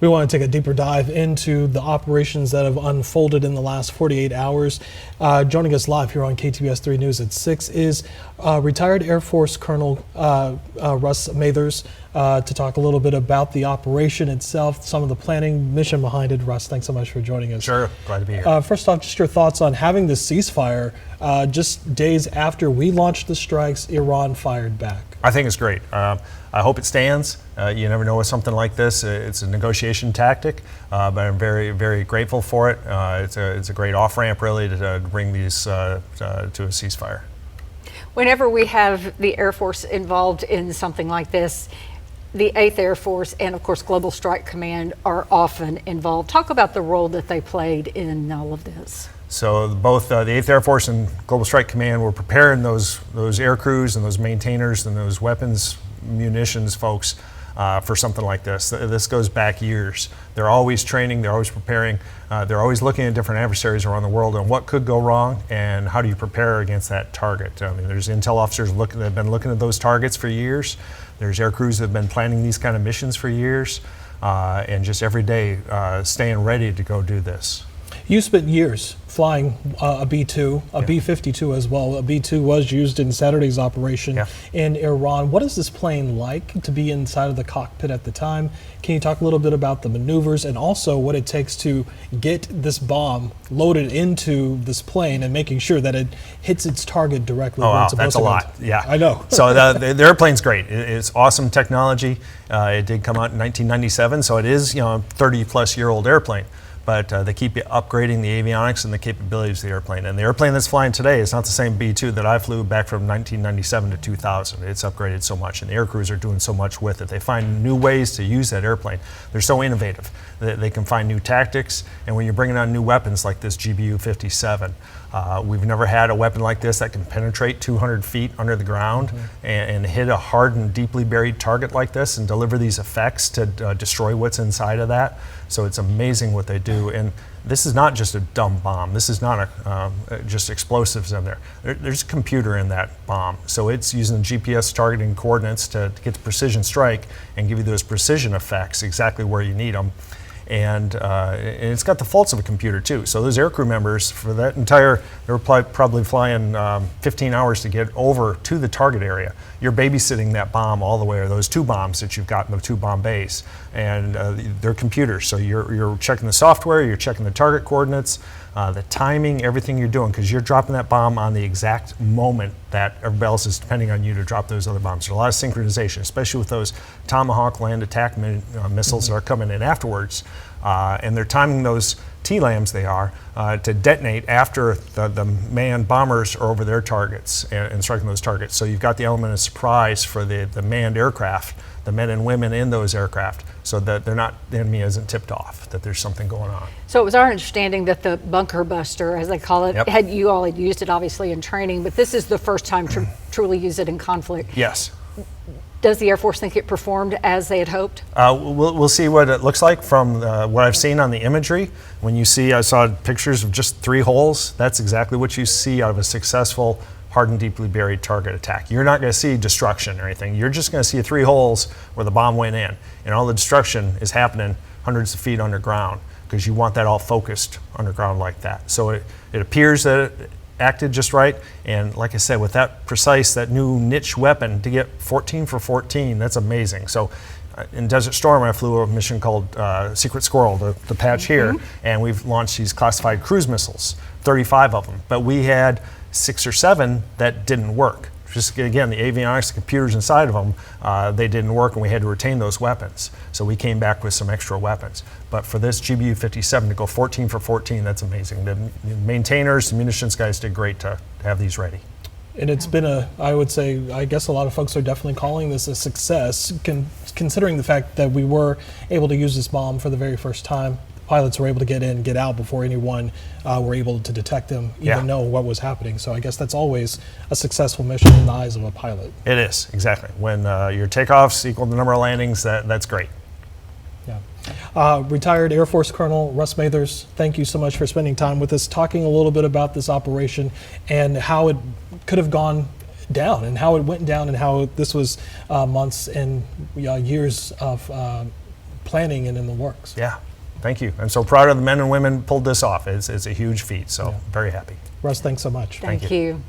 We want to take a deeper dive into the operations that have unfolded in the last 48 hours. Joining us live here on KTBS 3 News at 6 is retired Air Force Colonel Russ Mathers to talk a little bit about the operation itself, some of the planning, mission behind it. Russ, thanks so much for joining us. Sure, glad to be here. First off, just your thoughts on having this ceasefire just days after we launched the strikes, Iran fired back. I think it's great. I hope it stands. You never know with something like this. It's a negotiation tactic, but I'm very, very grateful for it. It's a great off-ramp, really, to bring these to a ceasefire. Whenever we have the Air Force involved in something like this, the 8th Air Force and, of course, Global Strike Command are often involved. Talk about the role that they played in all of this. So both the 8th Air Force and Global Strike Command were preparing those air crews and those maintainers and those weapons, munitions folks for something like this. This goes back years. They're always training, they're always preparing, they're always looking at different adversaries around the world and what could go wrong and how do you prepare against that target. I mean, there's intel officers that have been looking at those targets for years. There's air crews that have been planning these kind of missions for years, and just every day staying ready to go do this. You spent years flying a B-2, a B-52 as well. A B-2 was used in Saturday's operation in Iran. What is this plane like to be inside of the cockpit at the time? Can you talk a little bit about the maneuvers and also what it takes to get this bomb loaded into this plane and making sure that it hits its target directly? Oh, wow, that's a lot. Yeah, I know. So the airplane's great. It's awesome technology. It did come out in 1997, so it is, a 30-plus-year-old airplane. But they keep upgrading the avionics and the capabilities of the airplane. And the airplane that's flying today is not the same B-2 that I flew back from 1997 to 2000. It's upgraded so much, and the air crews are doing so much with it. They find new ways to use that airplane. They're so innovative that they can find new tactics, and when you're bringing on new weapons like this GBU-57, we've never had a weapon like this that can penetrate 200 feet under the ground and hit a hard and deeply buried target like this and deliver these effects to destroy what's inside of that. So it's amazing what they do. And this is not just a dumb bomb. This is not just explosives in there. There's a computer in that bomb. So it's using GPS targeting coordinates to get the precision strike and give you those precision effects exactly where you need them. And it's got the faults of a computer too. So those aircrew members for that entire, they were probably flying 15 hours to get over to the target area. You're babysitting that bomb all the way, or those two bombs that you've got in the two bomb bays. And they're computers, so you're checking the software, you're checking the target coordinates, the timing, everything you're doing, because you're dropping that bomb on the exact moment that everybody else is depending on you to drop those other bombs. There's a lot of synchronization, especially with those Tomahawk land attack missiles that are coming in afterwards. And they're timing those TLAMs to detonate after the manned bombers are over their targets and striking those targets. So you've got the element of surprise for the manned aircraft, the men and women in those aircraft, so that the enemy isn't tipped off, that there's something going on. So it was our understanding that the bunker buster, as they call it, you all had used it obviously in training, but this is the first time to truly use it in conflict. Yes. Does the Air Force think it performed as they had hoped? We'll see what it looks like from what I've seen on the imagery. When you see, I saw pictures of just 3 holes. That's exactly what you see out of a successful, hardened, deeply buried target attack. You're not going to see destruction or anything. You're just going to see 3 holes where the bomb went in. And all the destruction is happening hundreds of feet underground because you want that all focused underground like that. So it appears that it acted just right, and like I said, with that new niche weapon to get 14 for 14, that's amazing. So in Desert Storm, I flew a mission called Secret Squirrel, the patch here, and we've launched these classified cruise missiles, 35 of them, but we had 6 or 7 that didn't work. Just again, the avionics, the computers inside of them, they didn't work, and we had to retain those weapons. So we came back with some extra weapons. But for this GBU-57 to go 14 for 14, that's amazing. The maintainers, the munitions guys did great to have these ready. And it's been I would say, I guess a lot of folks are definitely calling this a success, considering the fact that we were able to use this bomb for the very first time. Pilots were able to get in, get out before anyone were able to detect them, even know what was happening. So I guess that's always a successful mission in the eyes of a pilot. It is, exactly. When your takeoffs equal the number of landings, that's great. Yeah. Retired Air Force Colonel Russ Mathers, thank you so much for spending time with us, talking a little bit about this operation and how it could have gone down and how it went down and how this was months and years of planning and in the works. Yeah, thank you. I'm so proud of the men and women pulled this off. It's a huge feat, so Yeah. very happy. Russ, thanks so much. Thank you. you.